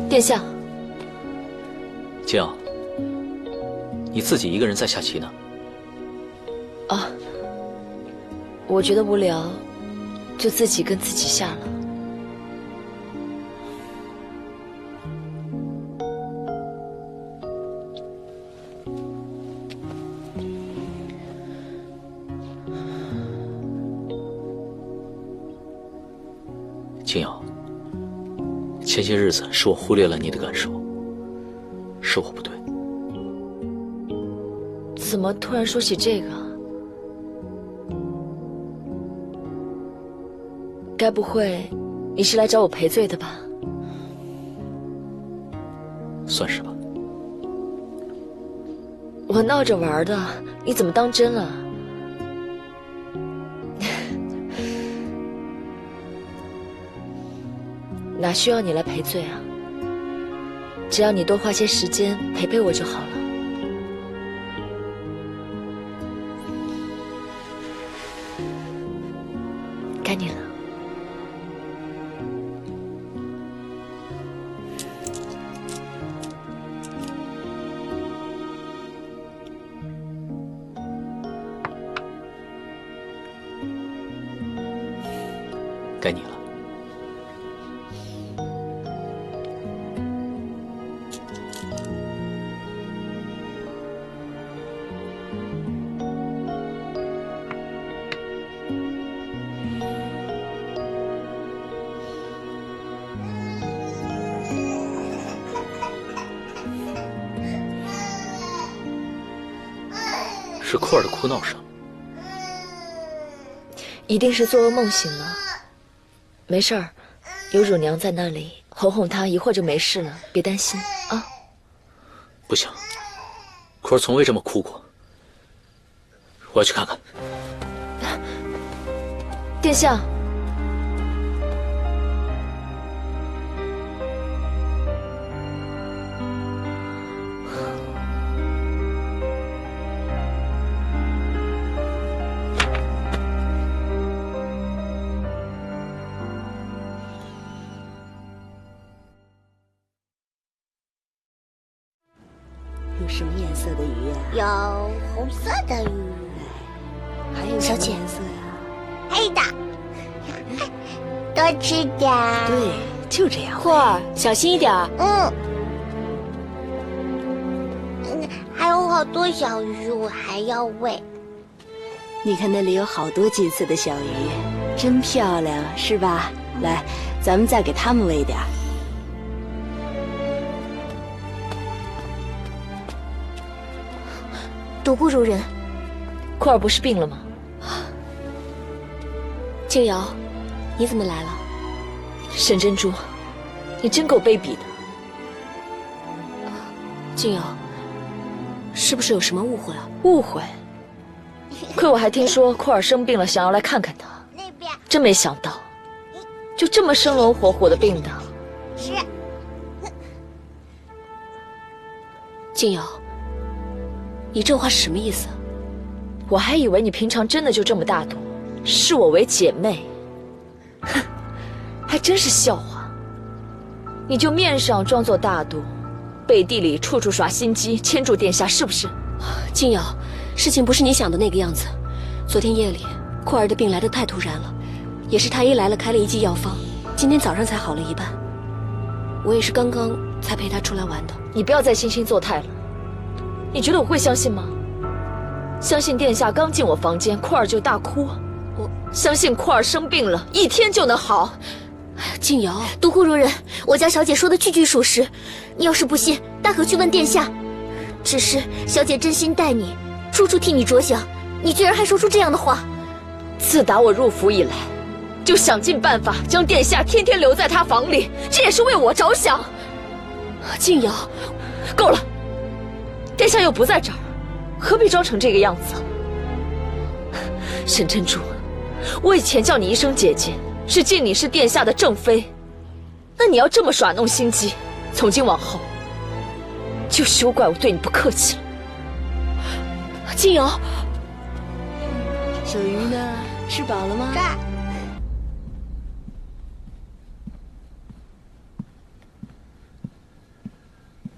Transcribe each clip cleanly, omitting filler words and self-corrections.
殿下，静瑶，你自己一个人在下棋呢？啊，我觉得无聊，就自己跟自己下了。静瑶，前些日子是我忽略了你的感受，是我不对。怎么突然说起这个？该不会你是来找我赔罪的吧？算是吧。我闹着玩的，你怎么当真了？哪需要你来赔罪啊？只要你多花些时间陪陪我就好了。该你了。该你了。是库尔的哭闹声，一定是做噩梦醒了。没事儿，有乳娘在那里，哄哄她，一会儿就没事了，别担心啊。不行，库尔从未这么哭过，我要去看看。殿下。有什么颜色的鱼啊？有红色的鱼，还有什么颜色呀？黑的，多吃点儿。对，就这样。库尔，小心一点。还有好多小鱼，我还要喂。你看那里有好多金色的小鱼，真漂亮，是吧？来，咱们再给它们喂点儿。独孤如人，库尔不是病了吗？静瑶，你怎么来了？沈珍珠，你真够卑鄙的。静瑶，是不是有什么误会啊？误会？亏我还听说库尔生病了，想要来看看他。那边真没想到，就这么生龙活虎的病倒。是。静瑶，你这话是什么意思？我还以为你平常真的就这么大度，视我为姐妹。哼，还真是笑话。你就面上装作大度，背地里处处耍心机，牵住殿下，是不是？静瑶，事情不是你想的那个样子。昨天夜里，库尔的病来得太突然了，也是太医来了开了一剂药方，今天早上才好了一半。我也是刚刚才陪他出来玩的。你不要再惺惺作态了。你觉得我会相信吗？相信殿下刚进我房间，库尔就大哭？我相信库尔生病了，一天就能好。静瑶，独孤如人，我家小姐说的句句属实。你要是不信，大可去问殿下。只是小姐真心待你，处处替你着想，你居然还说出这样的话。自打我入府以来，就想尽办法将殿下天天留在他房里，这也是为我着想。静瑶，够了，殿下又不在这儿，何必装成这个样子？沈珍珠，我以前叫你一声姐姐，是敬你是殿下的正妃。那你要这么耍弄心机，从今往后，就休怪我对你不客气了。静瑶，小鱼呢？吃饱了吗？这儿。 小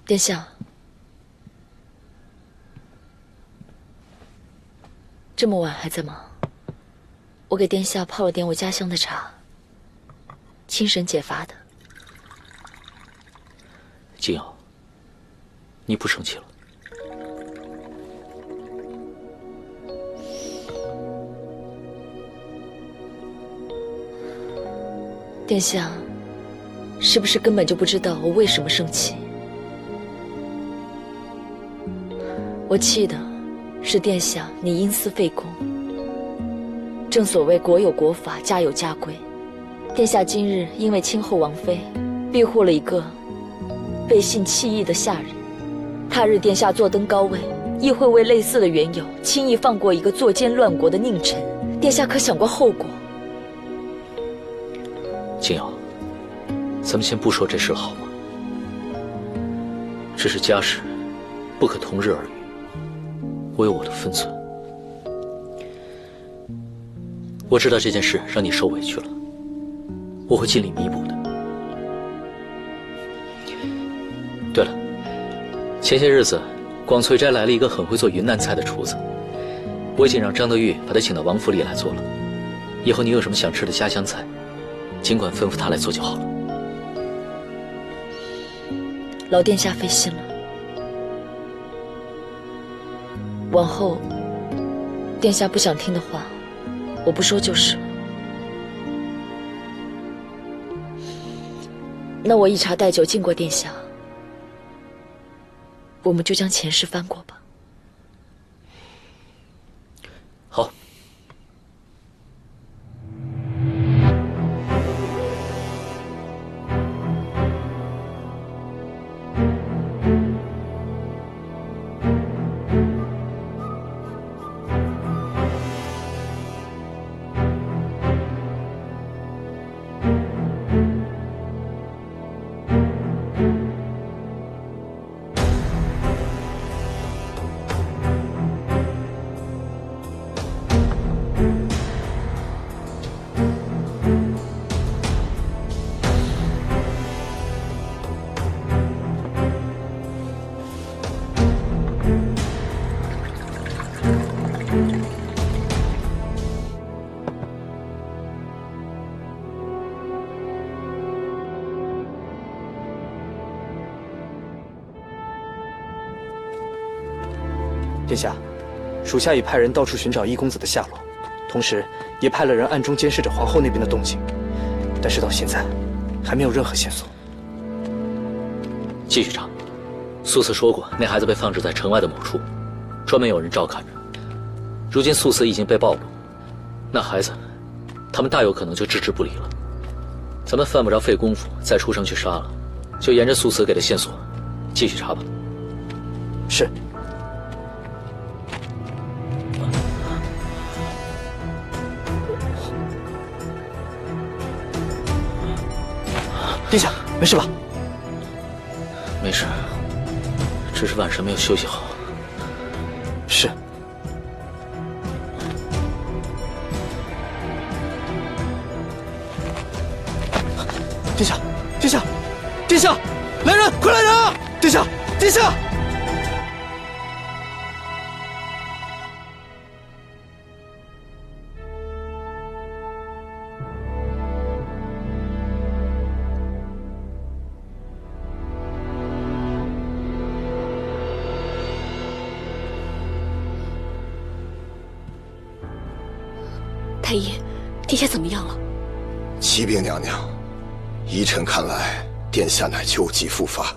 殿下，这么晚还在忙？我给殿下泡了点我家乡的茶，清神解乏的。金瑶，你不生气了？殿下，是不是根本就不知道我为什么生气？我气的是殿下你因私废公。正所谓国有国法，家有家规。殿下今日因为亲后王妃庇护了一个背信弃义的下人，他日殿下坐登高位，亦会为类似的缘由轻易放过一个作奸乱国的佞臣。殿下可想过后果？金瑶，咱们先不说这事好吗？这是家事，不可同日而语。我有我的分寸。我知道这件事让你受委屈了，我会尽力弥补的。对了，前些日子广翠斋来了一个很会做云南菜的厨子，我已经让张德玉把他请到王府里来做了。以后你有什么想吃的家乡菜，尽管吩咐他来做就好了。老殿下费心了，往后殿下不想听的话，我不说就是了。那我一茶带酒敬过殿下，我们就将前世翻过吧。好。殿下，属下已派人到处寻找一公子的下落，同时也派了人暗中监视着皇后那边的动静，但是到现在还没有任何线索。继续查。素司说过，那孩子被放置在城外的某处，专门有人照看着。如今素司已经被暴露，那孩子，他们大有可能就置之不理了。咱们犯不着费功夫再出城去杀了，就沿着素司给的线索继续查吧。是。殿下，没事吧？没事，只是晚上没有休息好。是。殿下，殿下，殿下，来人，快来人啊！殿下，殿下！太医，殿下怎么样了？启禀娘娘，依臣看来，殿下乃旧疾复发。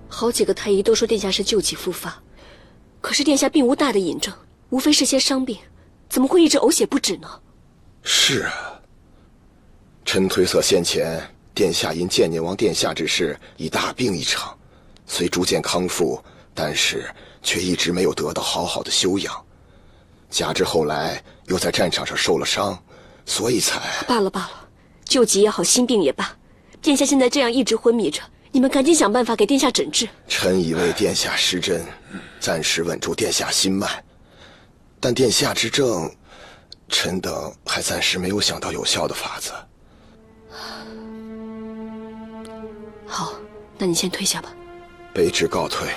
好几个太医都说殿下是旧疾复发，可是殿下并无大的隐症，无非是些伤病，怎么会一直呕血不止呢？是啊，臣推测先前殿下因建宁王殿下之事已大病一场，虽逐渐康复，但是却一直没有得到好好的休养。加之后来又在战场上受了伤，所以才……罢了罢了，旧疾也好，心病也罢，殿下现在这样一直昏迷着，你们赶紧想办法给殿下诊治。臣已为殿下施针，暂时稳住殿下心脉，但殿下之症，臣等还暂时没有想到有效的法子。好，那你先退下吧。卑职告退。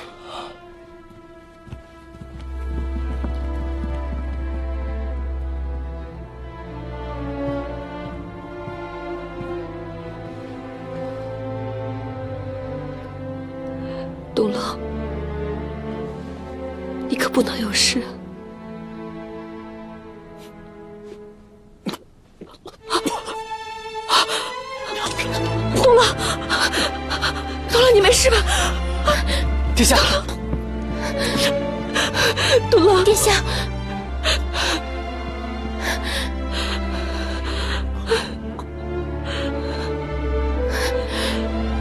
东郎，你可不能有事啊！东郎，东郎，你没事吧？殿下，东郎，殿下，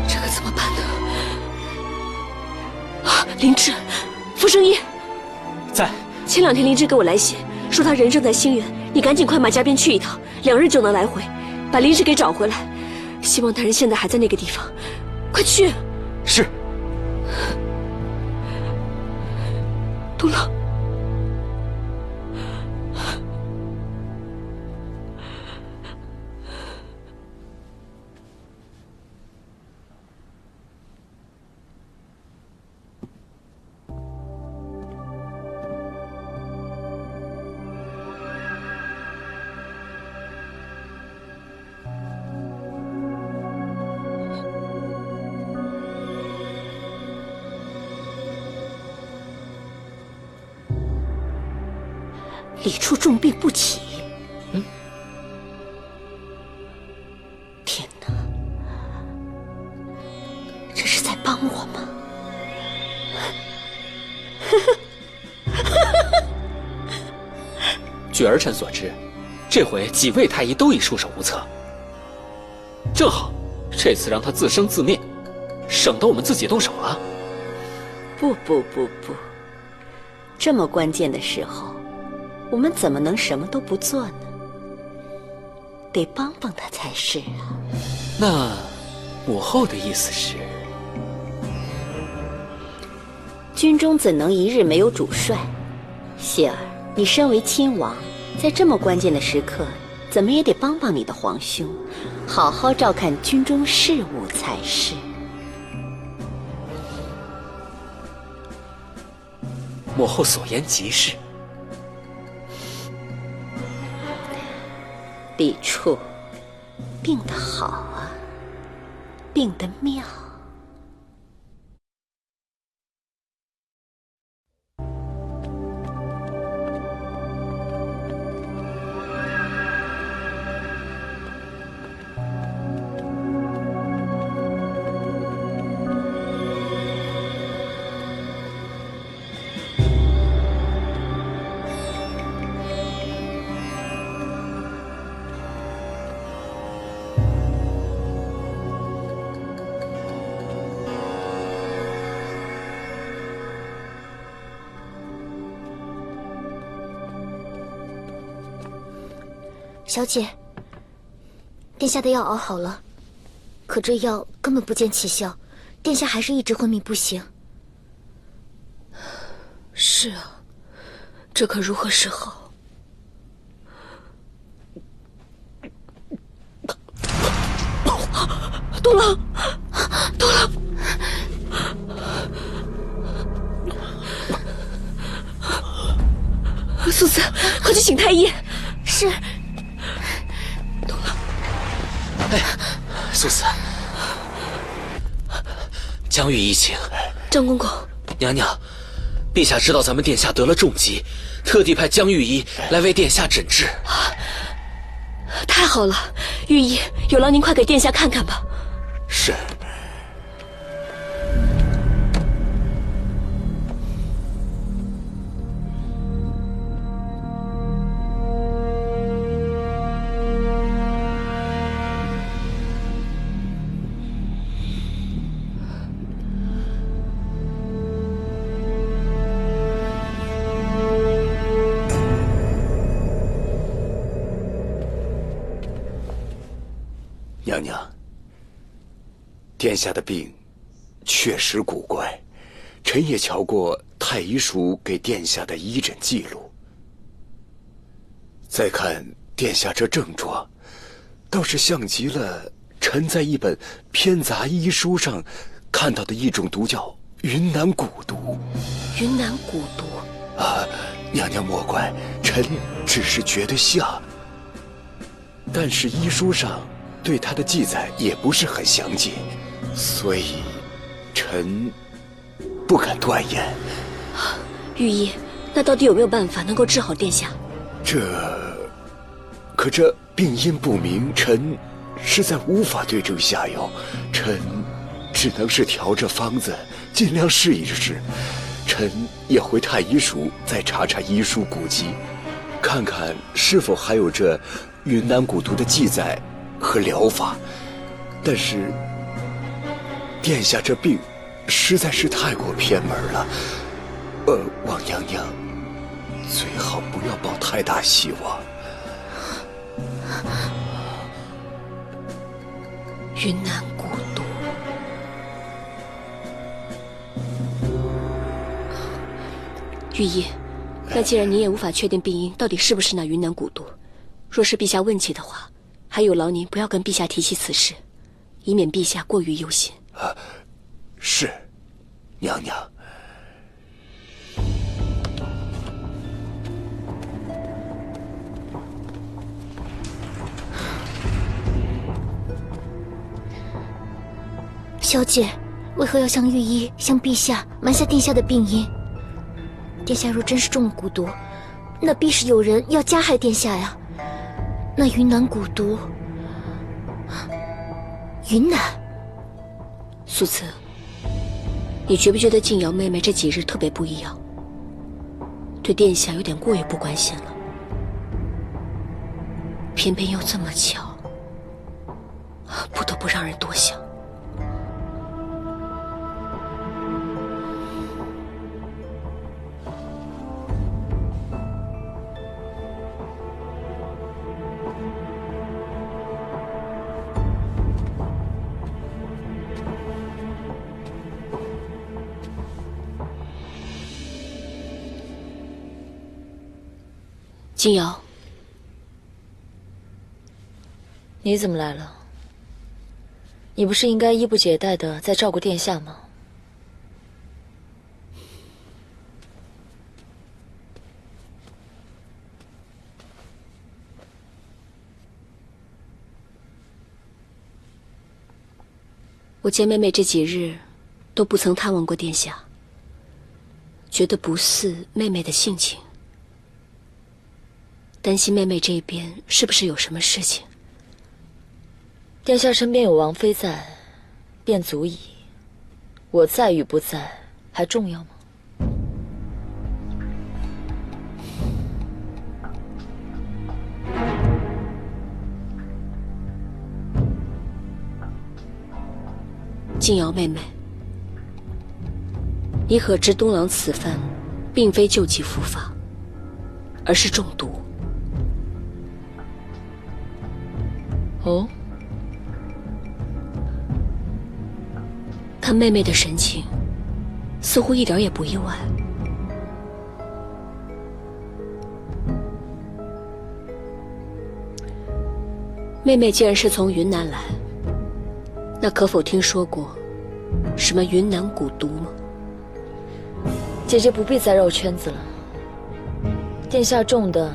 这可怎么办呢？灵芝，傅圣义在。前2天灵芝给我来信，说他人正在兴元，你赶紧快马加鞭去一趟，2日就能来回，把灵芝给找回来。希望大人现在还在那个地方，快去！是。东郎，李处重病不起。天哪，这是在帮我吗？据儿臣所知，这回几位太医都已束手无策。正好，这次让他自生自灭，省得我们自己动手了。不，这么关键的时候，我们怎么能什么都不做呢？得帮帮他才是啊。那母后的意思是？军中怎能一日没有主帅？希儿，你身为亲王，在这么关键的时刻，怎么也得帮帮你的皇兄，好好照看军中事务才是。母后所言极是。李处病得好啊，病得妙。小姐，殿下的药熬好了，可这药根本不见起效，殿下还是一直昏迷不醒。是啊，这可如何是好？东郎，东郎！素子，快去请太医。是。东郎，哎，素子，江玉一请。张公公，娘娘，陛下知道咱们殿下得了重疾，特地派江御医来为殿下诊治。太好了，御医，有劳您快给殿下看看吧。是。娘娘，殿下的病确实古怪，臣也瞧过太医署给殿下的医诊记录。再看殿下这症状，倒是像极了臣在一本偏杂医书上看到的一种毒叫云南蛊毒。云南蛊毒啊，娘娘莫怪，臣只是觉得像。但是医书上对它的记载也不是很详尽，所以臣不敢断言。御医，那到底有没有办法能够治好殿下？可这病因不明，臣实在无法对症下药。臣只能是调这方子，尽量试一试。臣也回太医署再查查医书古籍，看看是否还有这云南蛊毒的记载和疗法。但是殿下这病实在是太过偏门了，王娘娘最好不要抱太大希望。云南蛊毒，御医，那既然您也无法确定病因到底是不是那云南蛊毒，若是陛下问起的话，还有劳您不要跟陛下提起此事，以免陛下过于忧心。是，娘娘。小姐，为何要向御医、向陛下瞒下殿下的病因？殿下若真是中了蛊毒，那必是有人要加害殿下呀。那云南蛊毒，云南。素慈，你觉不觉得静瑶妹妹这几日特别不一样？对殿下有点过于不关心了。偏偏又这么巧，不得不让人多想。静瑶，你怎么来了？你不是应该衣不解带的在照顾殿下吗？我见妹妹这几日都不曾探望过殿下，觉得不似妹妹的性情。担心妹妹这边是不是有什么事情？殿下身边有王妃在，便足矣。我在与不在，还重要吗？静瑶妹妹，你可知东郎此番，并非救急伏发，而是中毒。哦，看妹妹的神情，似乎一点也不意外。妹妹既然是从云南来，那可否听说过什么云南蛊毒吗？姐姐不必再绕圈子了。殿下中的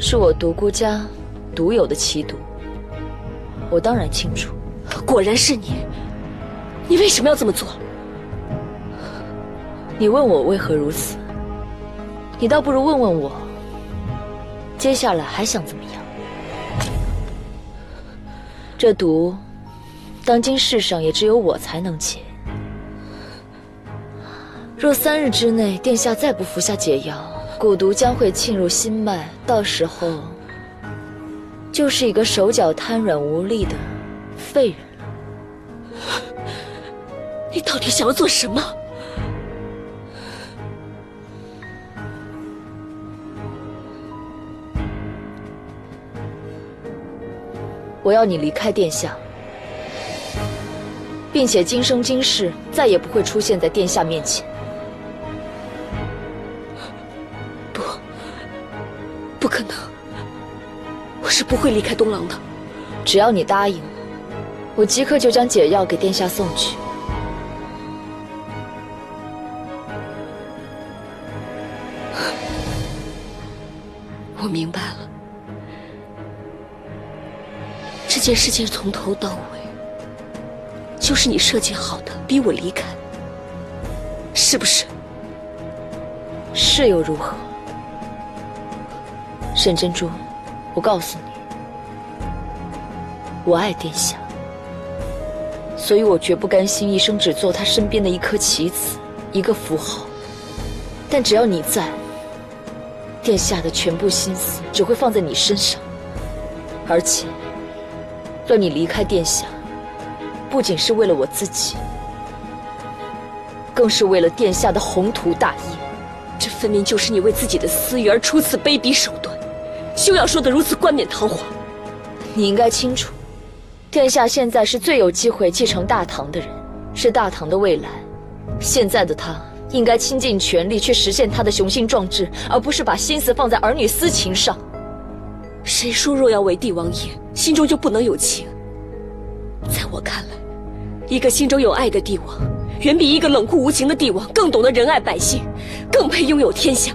是我独孤家独有的奇毒，我当然清楚。果然是你，你为什么要这么做？你问我为何如此，你倒不如问问我，接下来还想怎么样？这毒，当今世上也只有我才能解。若3日之内殿下再不服下解药，蛊毒将会沁入心脉，到时候就是一个手脚瘫软无力的废人了。你到底想要做什么？我要你离开殿下，并且今生今世再也不会出现在殿下面前。不可能，我是不会离开东廊的。只要你答应，我即刻就将解药给殿下送去。我明白了，这件事情从头到尾就是你设计好的，逼我离开，是不是？是又如何？沈珍珠，我告诉你，我爱殿下，所以我绝不甘心一生只做他身边的一颗棋子，一个符号。但只要你在，殿下的全部心思只会放在你身上，而且让你离开殿下，不仅是为了我自己，更是为了殿下的宏图大业。这分明就是你为自己的私欲而出此卑鄙手段，休要说得如此冠冕堂皇。你应该清楚，殿下现在是最有机会继承大唐的人，是大唐的未来。现在的他应该倾尽全力去实现他的雄心壮志，而不是把心思放在儿女私情上。谁说若要为帝王爷，心中就不能有情？在我看来，一个心中有爱的帝王，远比一个冷酷无情的帝王更懂得仁爱百姓，更配拥有天下。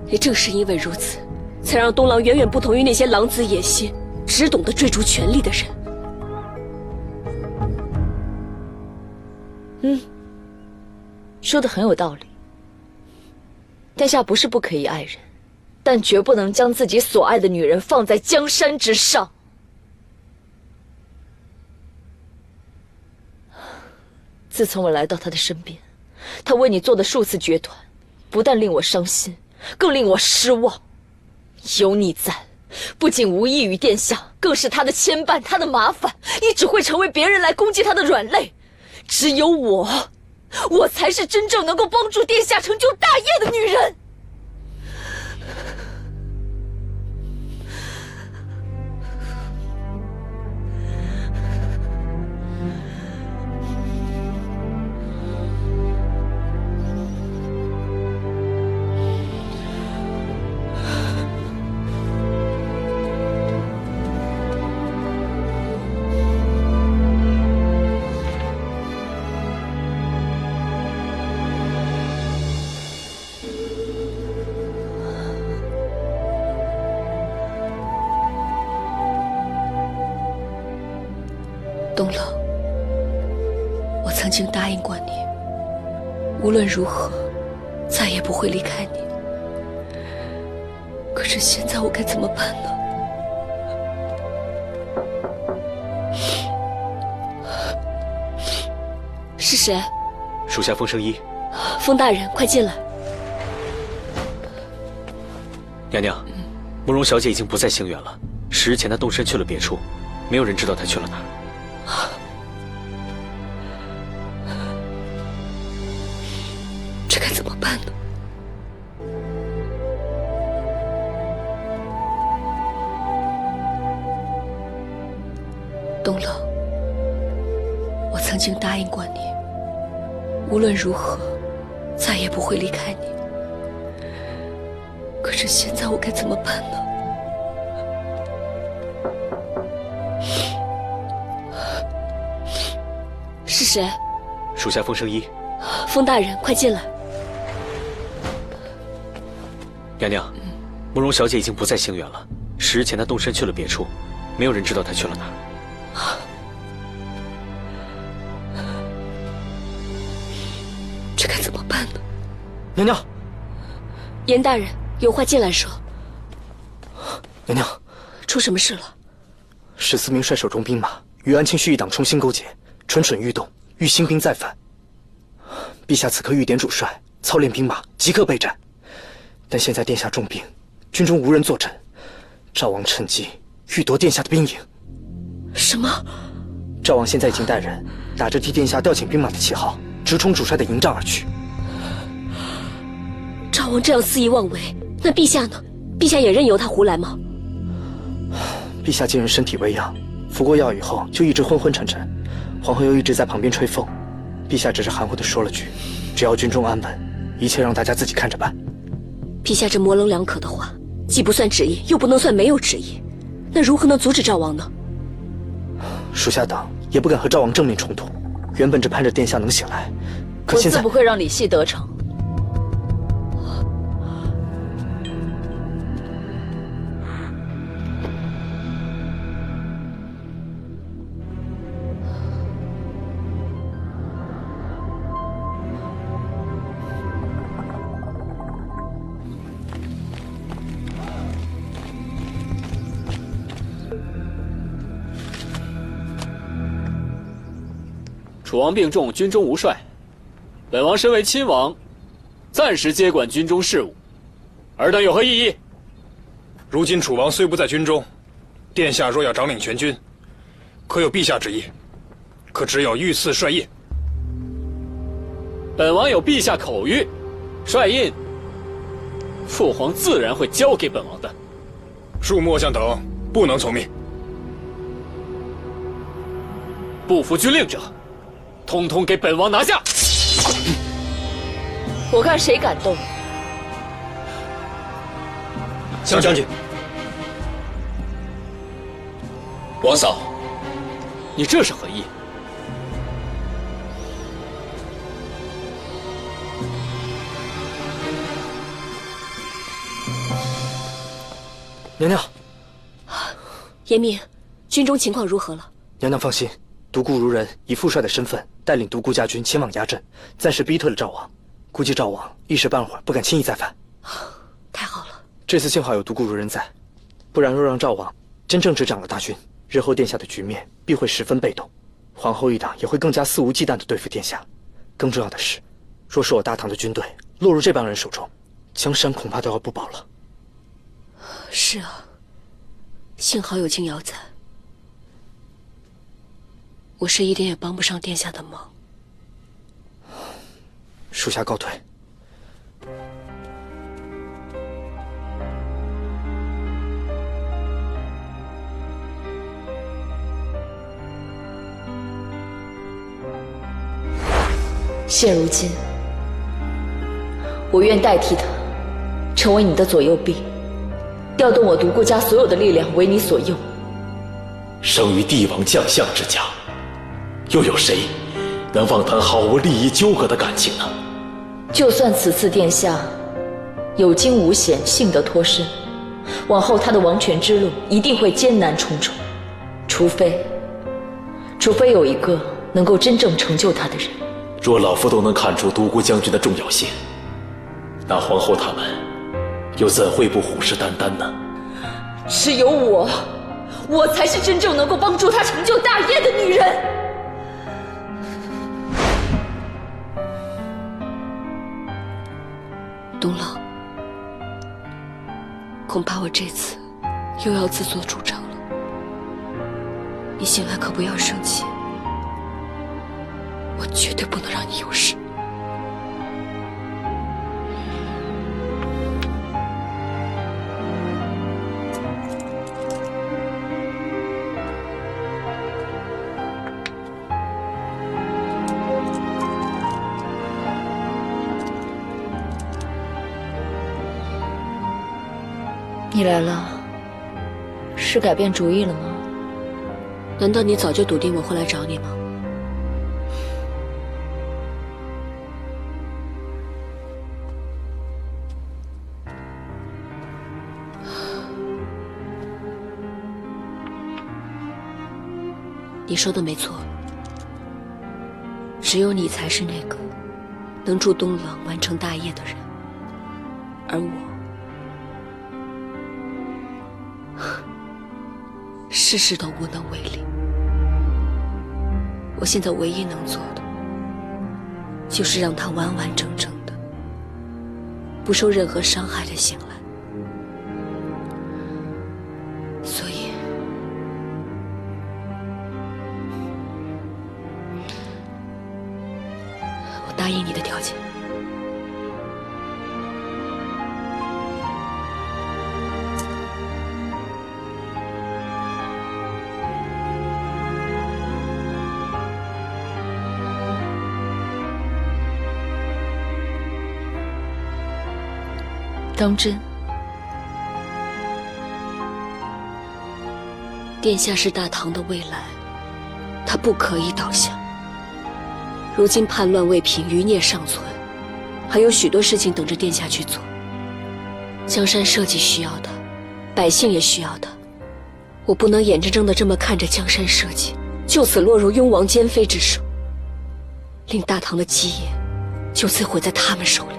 也正是因为如此，才让东郎远远不同于那些狼子野心，只懂得追逐权力的人。说得很有道理。殿下不是不可以爱人，但绝不能将自己所爱的女人放在江山之上。自从我来到他的身边，他为你做的数次决断，不但令我伤心，更令我失望。有你在，不仅无益于殿下，更是他的牵绊，他的麻烦，你只会成为别人来攻击他的软肋。只有我才是真正能够帮助殿下成就大业的女人。东冷，我曾经答应过你，无论如何，再也不会离开你。可是现在我该怎么办呢？是谁？属下风声一。风大人，快进来。娘娘，慕容小姐已经不在星远了，10日前她动身去了别处，没有人知道她去了哪儿。这该怎么办呢？东冷，我曾经答应过你，无论如何，再也不会离开你。可是现在我该怎么办呢？是谁？属下风声一。风大人，快进来。娘娘，慕容小姐已经不在星远了，10日前她动身去了别处，没有人知道她去了哪儿。这该怎么办呢？娘娘，严大人，有话进来说。娘娘，出什么事了？史思明率手中兵马与安庆绪一党重新勾结，蠢蠢欲动，欲兴兵再犯。陛下此刻御点主帅，操练兵马，即刻备战。但现在殿下重病，军中无人坐镇，赵王趁机欲夺殿下的兵营。什么？赵王现在已经带人打着替殿下调遣兵马的旗号，直冲主帅的营帐而去。赵王这样肆意妄为，那陛下呢？陛下也任由他胡来吗？陛下见人身体微恙，服过药以后就一直昏昏沉沉，皇后又一直在旁边吹风。陛下只是含糊地说了句：“只要军中安稳，一切让大家自己看着办。”陛下这模棱两可的话，既不算旨意，又不能算没有旨意，那如何能阻止赵王呢？属下党也不敢和赵王正面冲突，原本只盼着殿下能醒来，可现在我自不会让李系得逞。楚王病重，军中无帅，本王身为亲王，暂时接管军中事务，尔等有何异议？如今楚王虽不在军中，殿下若要掌领全军，可有陛下之意？可只有御赐帅印。本王有陛下口谕，帅印，父皇自然会交给本王的。恕末将等不能从命。不服军令者，统统给本王拿下！我看谁敢动！向将军，王嫂，你这是何意？娘娘，严明，军中情况如何了？娘娘放心，独孤如人以副帅的身份带领独孤家军前往压阵，暂时逼退了赵王。估计赵王一时半会儿不敢轻易再犯。太好了，这次幸好有独孤如人在，不然若让赵王真正执掌了大军，日后殿下的局面必会十分被动，皇后一党也会更加肆无忌惮地对付殿下。更重要的是，若是我大唐的军队落入这帮人手中，江山恐怕都要不保了。是啊，幸好有青瑶在，我是一点也帮不上殿下的忙。属下告退。现如今，我愿代替他，成为你的左右臂，调动我独孤家所有的力量为你所用。生于帝王将相之家，又有谁能妄谈毫无利益纠葛的感情呢？就算此次殿下有惊无险，幸得脱身，往后他的王权之路一定会艰难重重，除非有一个能够真正成就他的人。若老夫都能看出独孤将军的重要性，那皇后他们又怎会不虎视眈眈呢？只有我才是真正能够帮助他成就大业的女人。东郎，恐怕我这次又要自作主张了。你醒来可不要生气，我绝对不能让你有事。你来了，是改变主意了吗？难道你早就笃定我会来找你吗？你说的没错，只有你才是那个能助东郎完成大业的人，而我事事都无能为力。我现在唯一能做的，就是让他完完整整的，不受任何伤害的醒来。所以，我答应你的条件。当真？殿下是大唐的未来，他不可以倒下。如今叛乱未平，余孽尚存，还有许多事情等着殿下去做。江山社稷需要的，百姓也需要的。我不能眼睁睁地这么看着江山社稷就此落入庸王奸妃之手，令大唐的基业就此毁在他们手里。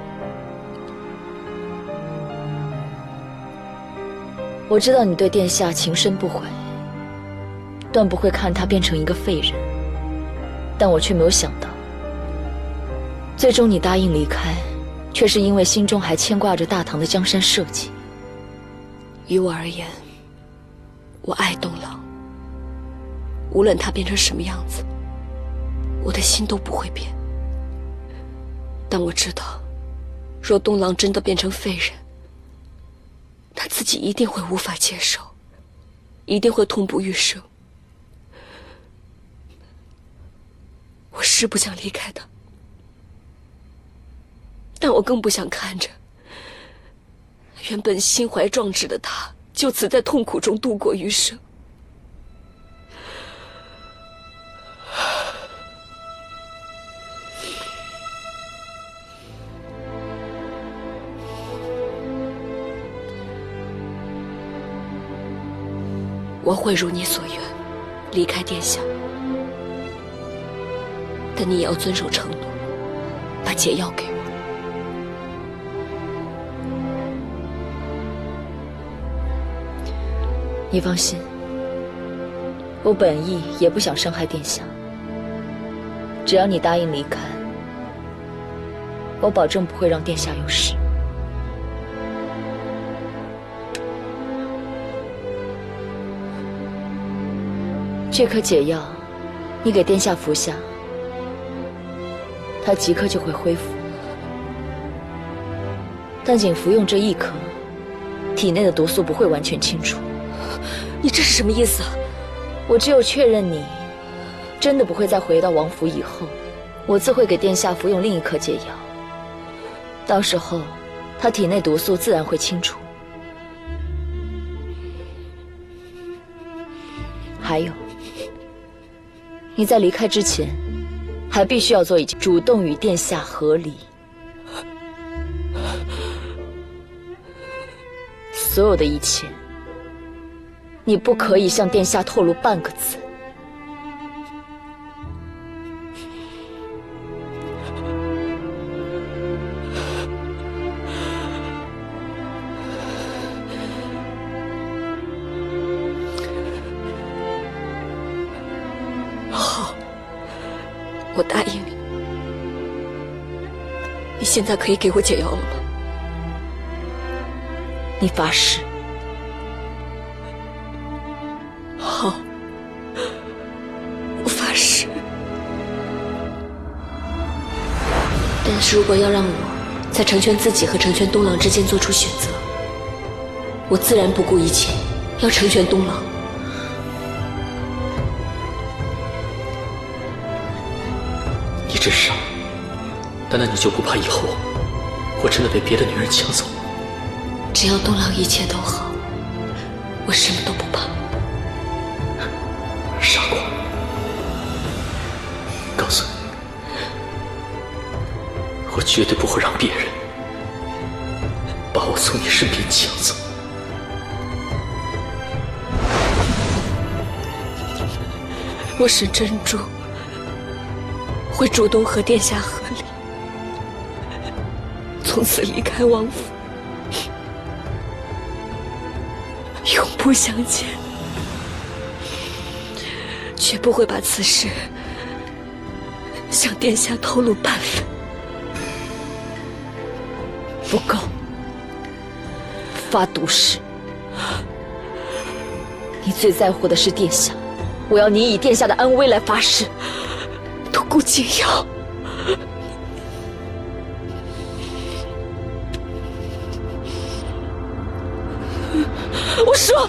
我知道你对殿下情深不悔，断不会看他变成一个废人，但我却没有想到，最终你答应离开，却是因为心中还牵挂着大唐的江山社稷。于我而言，我爱东郎，无论他变成什么样子，我的心都不会变。但我知道，若东郎真的变成废人，他自己一定会无法接受，一定会痛不欲生。我是不想离开他，但我更不想看着原本心怀壮志的他就此在痛苦中度过余生。我会如你所愿，离开殿下，但你也要遵守承诺，把解药给我。你放心，我本意也不想伤害殿下，只要你答应离开，我保证不会让殿下有事。这颗解药，你给殿下服下，他即刻就会恢复。但仅服用这一颗，体内的毒素不会完全清除。你这是什么意思啊？我只有确认你真的不会再回到王府以后，我自会给殿下服用另一颗解药。到时候，他体内毒素自然会清除。还有，你在离开之前，还必须要做一件主动与殿下和离。所有的一切，你不可以向殿下透露半个字。好，我答应你。你现在可以给我解药了吗？你发誓？好，我发誓。但是如果要让我在成全自己和成全东郎之间做出选择，我自然不顾一切要成全东郎。你真傻，难道你就不怕以后我真的被别的女人抢走？只要东郎一切都好，我什么都不怕。傻瓜，告诉你，我绝对不会让别人把我从你身边抢走。我沈珍珠会主动和殿下和离，从此离开王府，永不相见，绝不会把此事向殿下透露半分。不够，发毒誓。你最在乎的是殿下，我要你以殿下的安危来发誓。独孤解药，我说，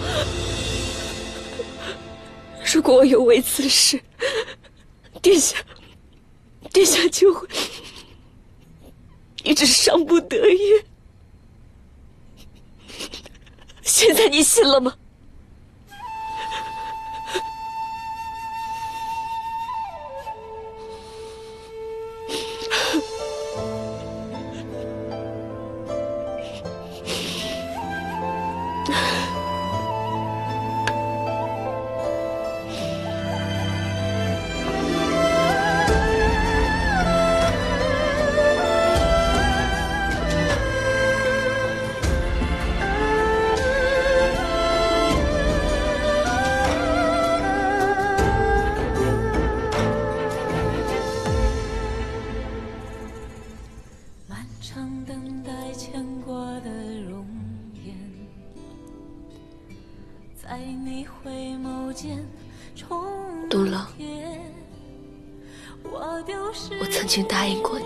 如果我有违此事，殿下就会一直伤不得也。现在你信了吗？东冷，我曾经答应过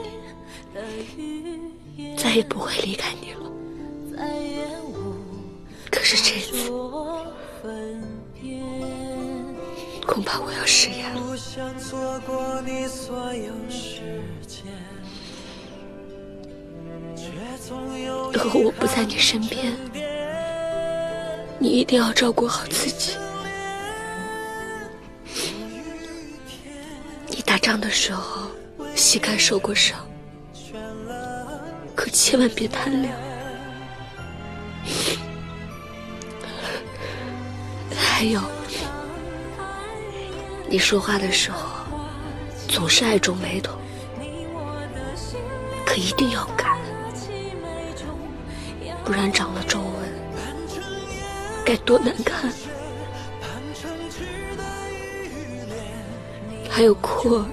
你，再也不会离开你了。可是这次，恐怕我要食言了。如果我不在你身边，你一定要照顾好自己。你打仗的时候膝盖受过伤，可千万别贪凉。还有，你说话的时候总是爱皱眉头，可一定要改，不然长了皱纹该多难看。还有库尔，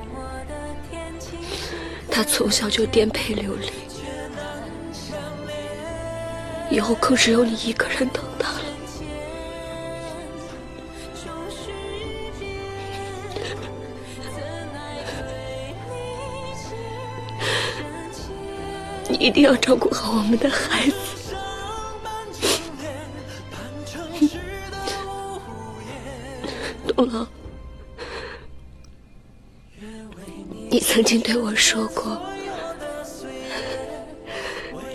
他从小就颠沛流离，以后可只有你一个人疼他了。你一定要照顾好我们的孩子。东冷，你曾经对我说过，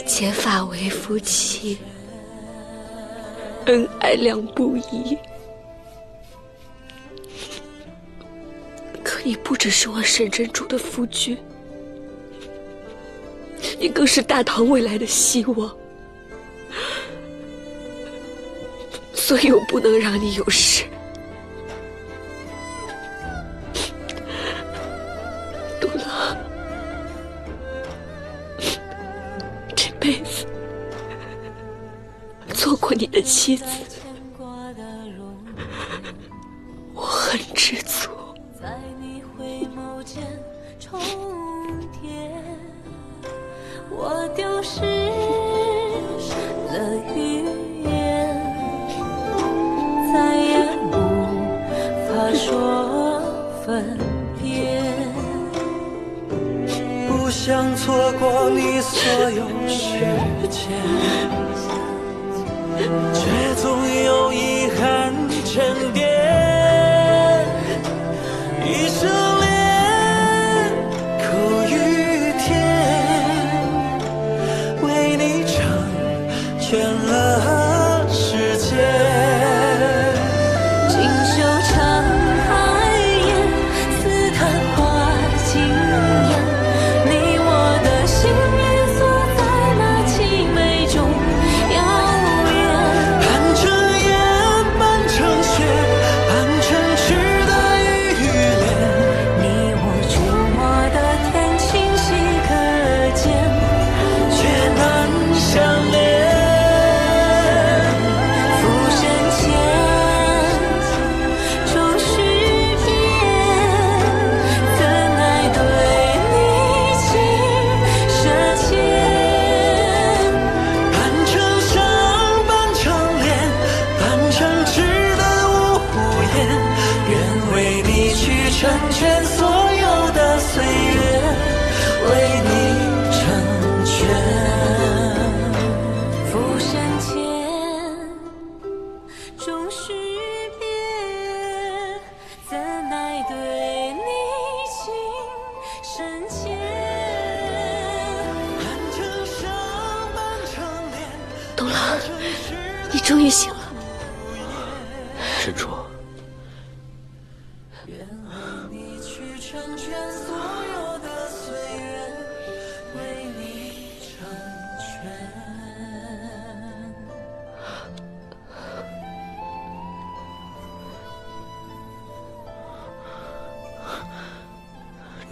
结发为夫妻，恩爱两不疑。可你不只是我沈珍珠的夫君，你更是大唐未来的希望，所以我不能让你有事。杜郎，这辈子做过你的妻子，我很知足。我丢失了语言，再也无法说分别，不想错过你所有时间，却总有遗憾沉淀，一生全了世界，锦绣长海烟，似昙花惊艳。你我的心连锁在那凄美中遥远。半成烟，半成雪，半成痴的雨恋。你我触摸的天清晰可见，却难相恋。成全所有的岁月，为你成全。浮生前，终须别，怎奈对你情深切。东郎，你终于醒了。珍珠。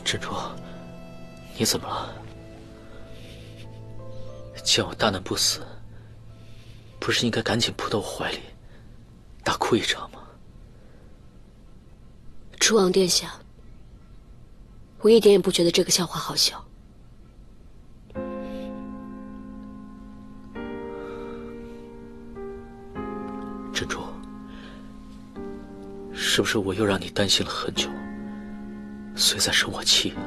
珍珠，你怎么了？见我大难不死，不是应该赶紧扑到我怀里，大哭一场吗？楚王殿下，我一点也不觉得这个笑话好笑。珍珠，是不是我又让你担心了很久，所以才生我气啊？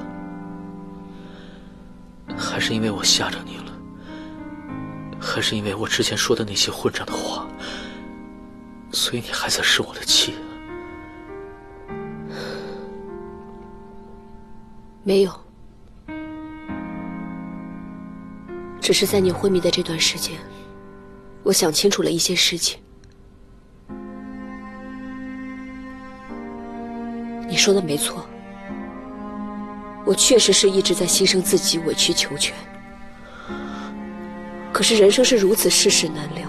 还是因为我吓着你了？还是因为我之前说的那些混账的话，所以你还在生我的气啊？没有，只是在你昏迷的这段时间，我想清楚了一些事情。你说的没错，我确实是一直在牺牲自己，委曲求全。可是人生是如此世事难料，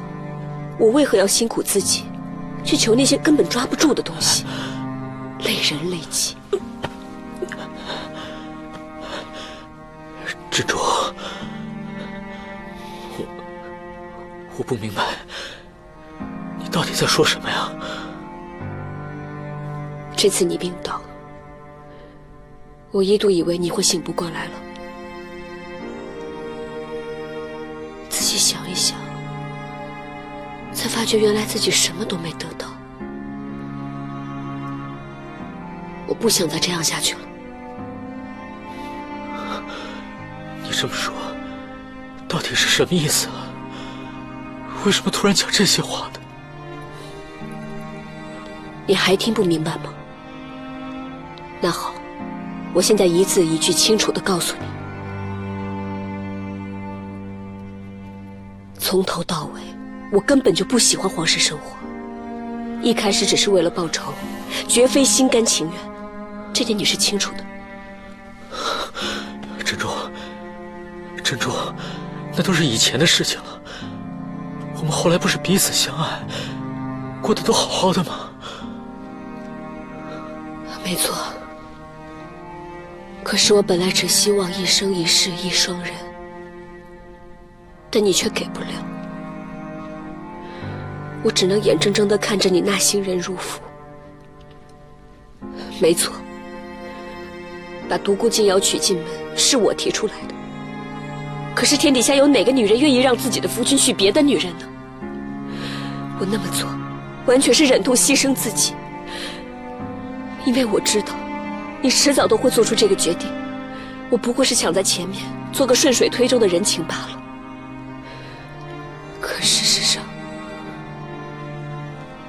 我为何要辛苦自己，去求那些根本抓不住的东西，累人累己？珍珠，我不明白，你到底在说什么呀？这次你病倒，我一度以为你会醒不过来了。仔细想一想，才发觉原来自己什么都没得到。我不想再这样下去了。你这么说，到底是什么意思啊？为什么突然讲这些话呢？你还听不明白吗？那好，我现在一字一句清楚地告诉你，从头到尾，我根本就不喜欢皇室生活。一开始只是为了报仇，绝非心甘情愿，这点你是清楚的。珍珠，珍珠，那都是以前的事情了。我们后来不是彼此相爱，过得都好好的吗？没错。可是我本来只希望一生一世一双人，但你却给不了。我只能眼睁睁地看着你纳新人入府。没错，把独孤金瑶娶进门是我提出来的。可是天底下有哪个女人愿意让自己的夫君娶别的女人呢？我那么做，完全是忍痛牺牲自己，因为我知道你迟早都会做出这个决定，我不过是抢在前面，做个顺水推舟的人情罢了。可事实上，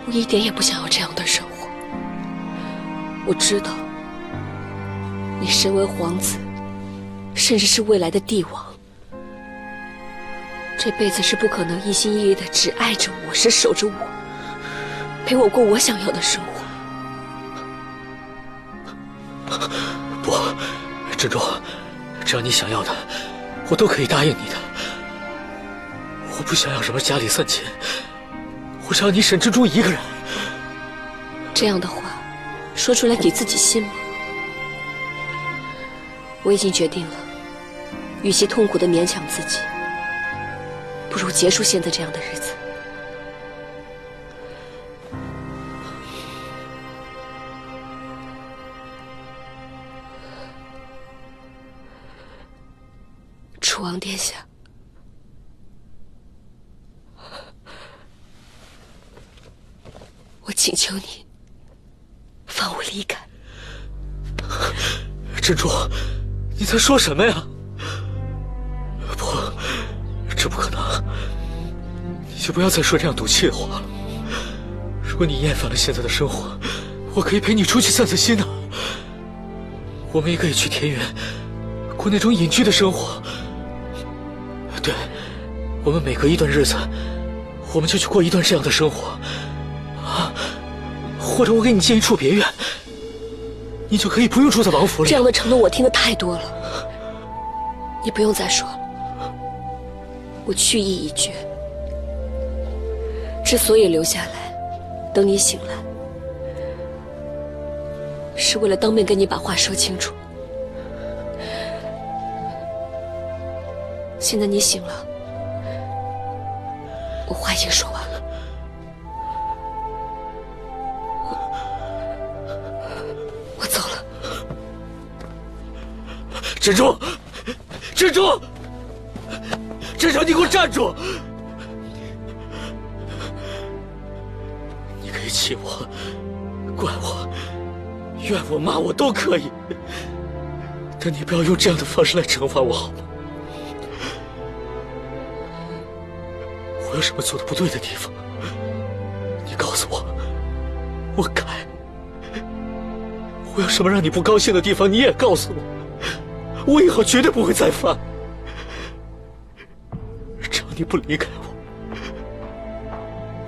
我一点也不想要这样的生活。我知道，你身为皇子，甚至是未来的帝王，这辈子是不可能一心一意的只爱着我，是守着我，陪我过我想要的生活。不，珍珠，只要你想要的，我都可以答应你的。我不想要什么家里散钱，我想要你沈珍珠一个人。这样的话，说出来你自己信吗？我已经决定了，与其痛苦的勉强自己，不如结束现在这样的日子。楚王殿下，我请求你放我离开。珍珠，你在说什么呀？不，这不可能！你就不要再说这样赌气的话了。如果你厌烦了现在的生活，我可以陪你出去散散心啊。我们也可以去田园，过那种隐居的生活。对，我们每隔一段日子，我们就去过一段这样的生活，啊，或者我给你建一处别院，你就可以不用住在王府里。这样的承诺我听得太多了，你不用再说了。我去意已决，之所以留下来，等你醒来，是为了当面跟你把话说清楚。现在你醒了，我话已经说完了。我走了。珍珠，珍珠，珍珠，你给我站住！你可以气我，怪我、怨我、骂我都可以，但你不要用这样的方式来惩罚我，好吗？我有什么做的不对的地方？你告诉我，我改。我有什么让你不高兴的地方，你也告诉我，我以后绝对不会再犯。只要你不离开我，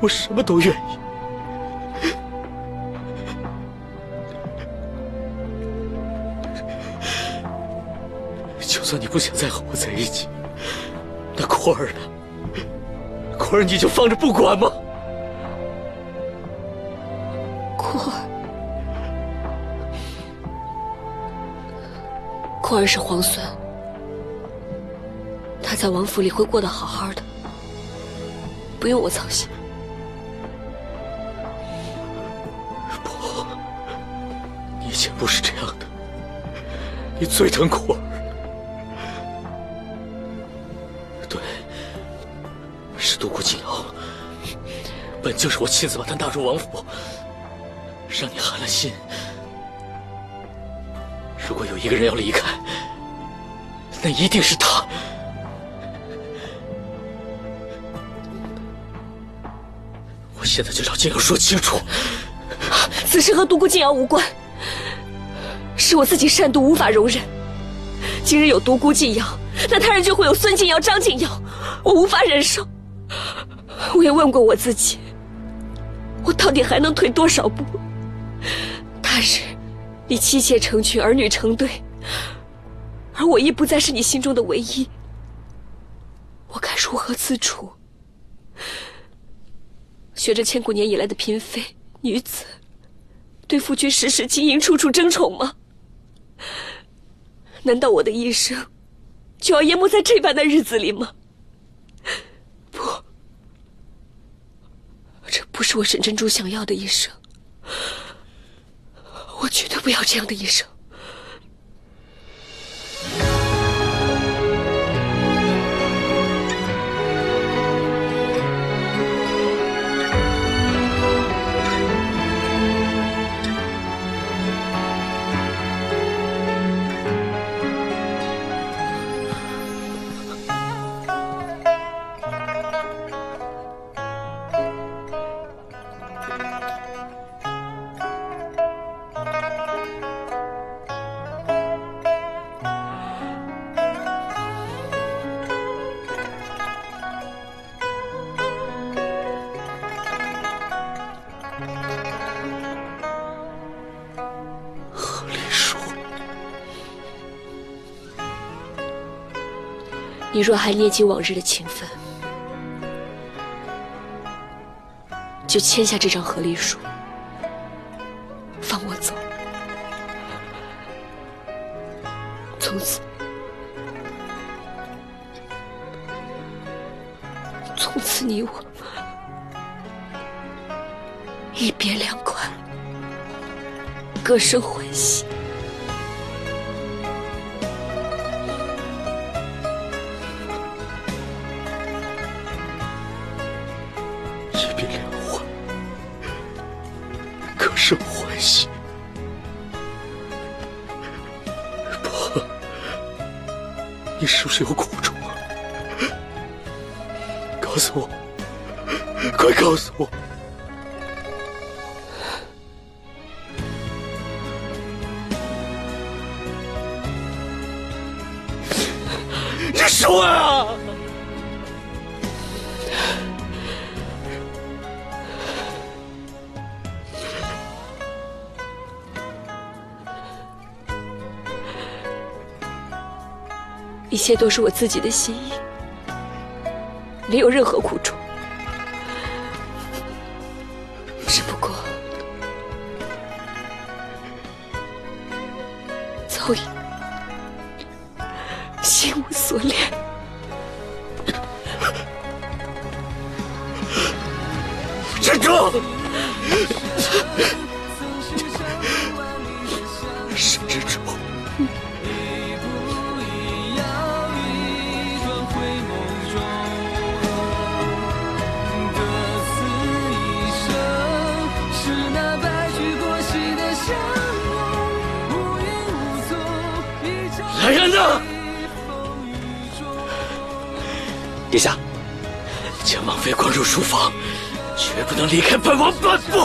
我什么都愿意。就算你不想再和我在一起，那库儿呢？库儿你就放着不管吗？库儿，库儿是皇孙，他在王府里会过得好好的，不用我操心。不，你以前不是这样的，你最疼库儿。是独孤景瑶，本就是我亲自把他纳入王府，让你寒了心。如果有一个人要离开，那一定是他。我现在就找景瑶说清楚，此事和独孤景瑶无关，是我自己擅独无法容忍。今日有独孤景瑶，那他日就会有孙景瑶、张景瑶，我无法忍受。我也问过我自己，我到底还能退多少步？他日你妻妾成群，儿女成对，而我亦不再是你心中的唯一，我该如何自处？学着千古年以来的嫔妃女子，对夫君时时经营，处处争宠吗？难道我的一生就要淹没在这般的日子里吗？不，这不是我沈珍珠想要的一生，我绝对不要这样的一生。你若还念及往日的情分，就签下这张和离书，放我走。从此你我一别两宽，各生欢喜。生欢喜。不，你是不是有苦衷啊？告诉我，快告诉我！你说呀！一切都是我自己的心意，没有任何苦衷。只不过早已心无所恋。珍珠，沈珍珠。是那白驹过殿下，将王妃关入书房，绝不能离开本王半步。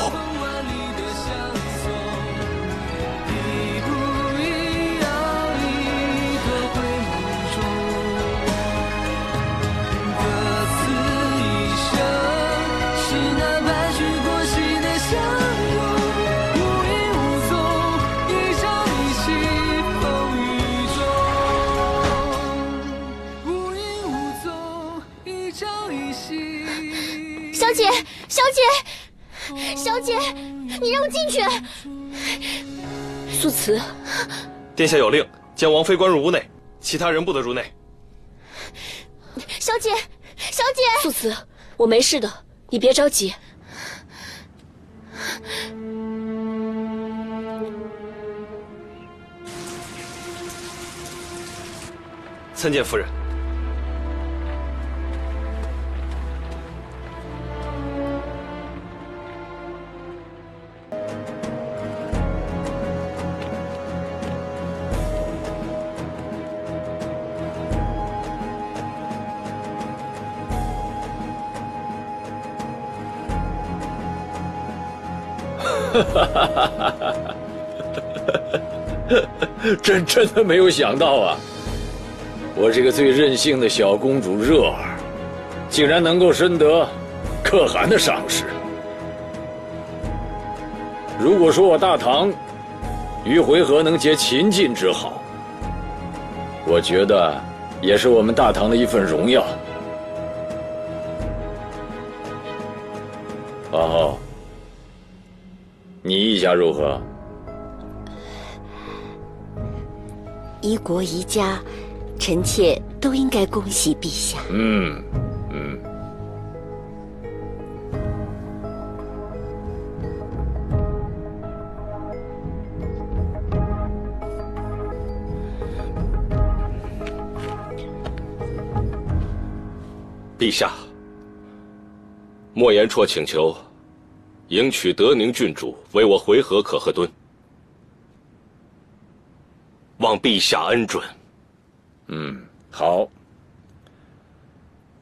小姐，小姐，小姐，你让我进去！素瓷，殿下有令，将王妃关入屋内，其他人不得入内。小姐，小姐，素瓷，我没事的，你别着急。参见夫人。真的没有想到啊！我这个最任性的小公主热儿，竟然能够深得可汗的赏识。如果说我大唐于回纥能结秦晋之好，我觉得也是我们大唐的一份荣耀。皇后，你意下如何？一国一家，臣妾都应该恭喜陛下。陛下，莫言绰请求迎娶德宁郡主为我回纥可贺敦，望陛下恩准。好，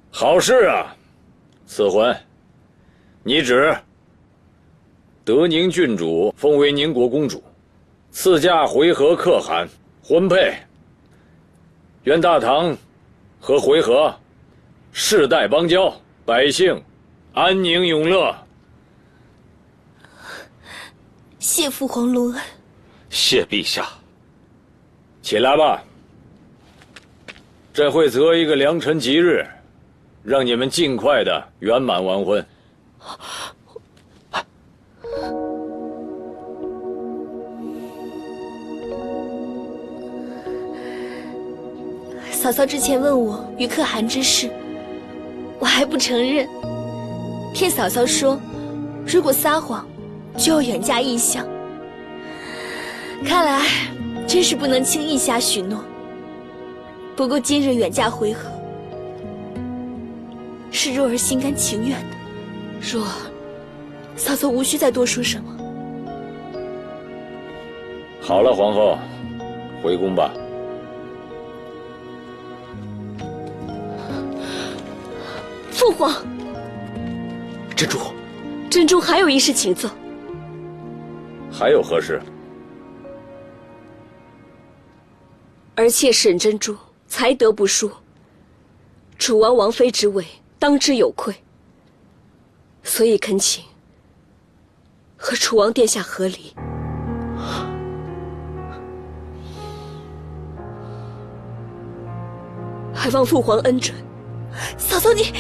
好事啊！赐婚，你旨：德宁郡主封为宁国公主，赐嫁回纥可汗，婚配。愿大唐和回纥世代邦交，百姓安宁永乐。谢父皇隆恩。谢陛下。起来吧，朕会择一个良辰吉日，让你们尽快的圆满完婚。嫂嫂之前问我与可汗之事，我还不承认，骗嫂嫂说如果撒谎就要远嫁异乡。看来真是不能轻易下许诺。不过今日远嫁回纥，是若儿心甘情愿的。若儿，嫂嫂无需再多说什么。好了，皇后，回宫吧。父皇，珍珠，珍珠还有一事请奏。还有何事？儿妾沈珍珠才德不淑，楚王王妃之位当之有愧，所以恳请和楚王殿下和离。还望父皇恩准。嫂嫂你。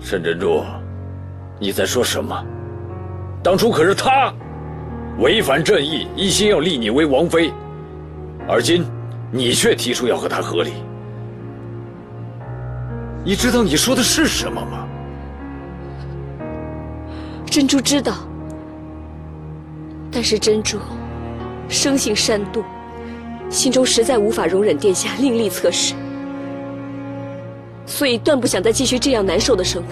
沈珍珠，你在说什么？当初可是他违反朕意，一心要立你为王妃，而今你却提出要和他和离。你知道你说的是什么吗？珍珠知道，但是珍珠生性善妒，心中实在无法容忍殿下另立侧室，所以断不想再继续这样难受的生活。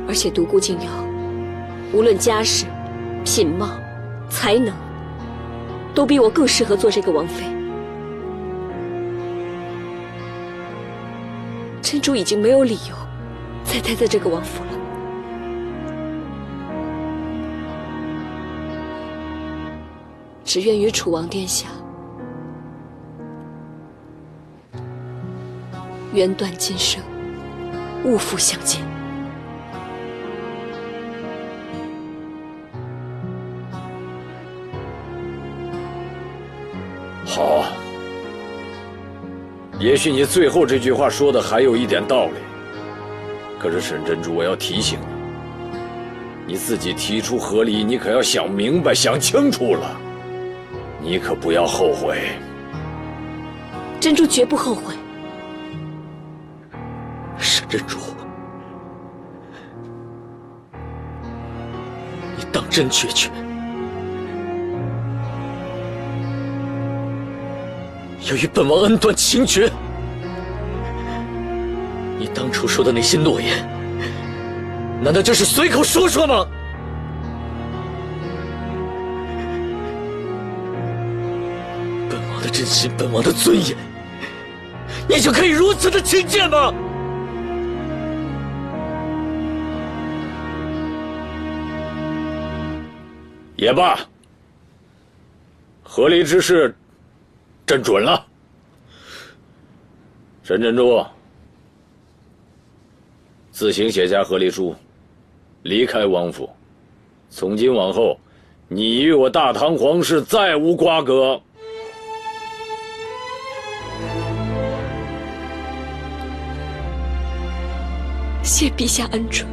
而且独孤敬瑶，无论家世、品貌、才能，都比我更适合做这个王妃。珍珠已经没有理由再待在这个王府了。只愿与楚王殿下缘断今生，勿复相见。好，也许你最后这句话说的还有一点道理，可是沈珍珠，我要提醒你，你自己提出和离，你可要想明白、想清楚了，你可不要后悔。珍珠绝不后悔。沈珍珠，你当真决绝？要与本王恩断情绝？你当初说的那些诺言，难道就是随口说说吗？本王的真心，本王的尊严，你就可以如此的轻贱吗？也罢，和离之事朕准了。沈珍珠，自行写下和离书，离开王府。从今往后，你与我大唐皇室再无瓜葛。谢陛下恩准。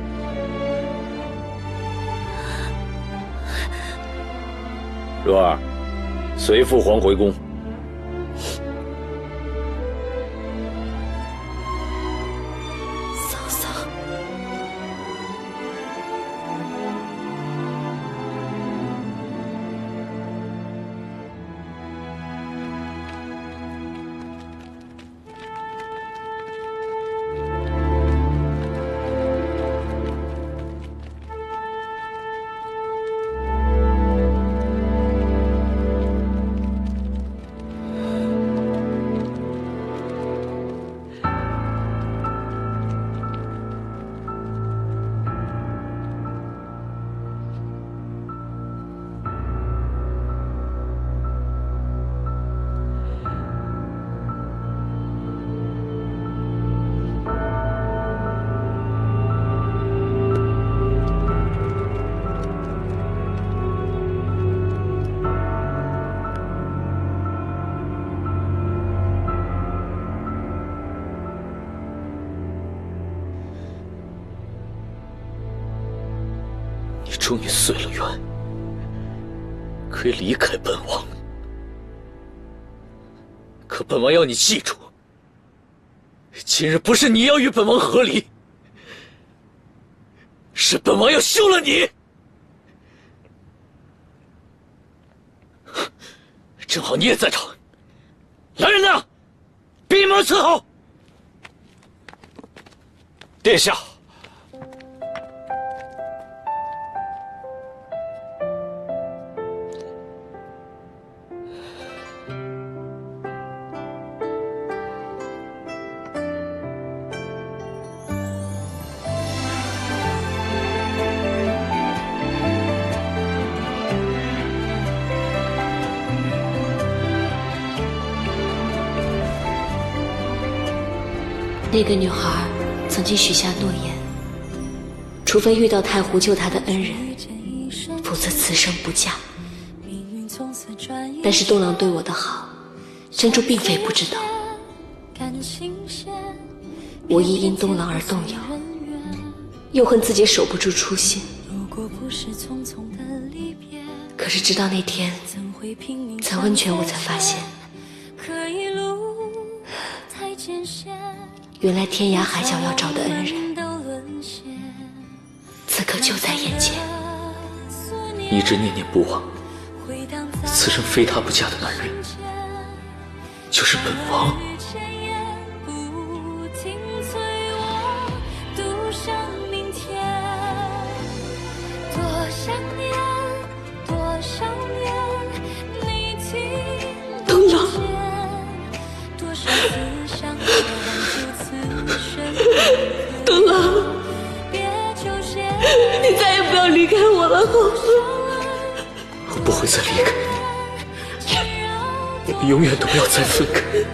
若儿，随父皇回宫。嫂嫂，终于随了愿，可以离开本王。可本王要你记住，今日不是你要与本王和离，是本王要休了你。正好你也在场，来人呐，闭门伺候。殿下。那个女孩曾经许下诺言，除非遇到太湖救她的恩人，否则此生不嫁。但是东郎对我的好，珍珠并非不知道。我亦因东郎而动摇，又恨自己守不住初心。可是直到那天，在温泉我才发现，原来天涯海角要找的恩人，此刻就在眼前。你一直念念不忘，此生非他不嫁的男人，就是本王。东郎。要离开我了，好吗？我不会再离开你，我们永远都不要再分开。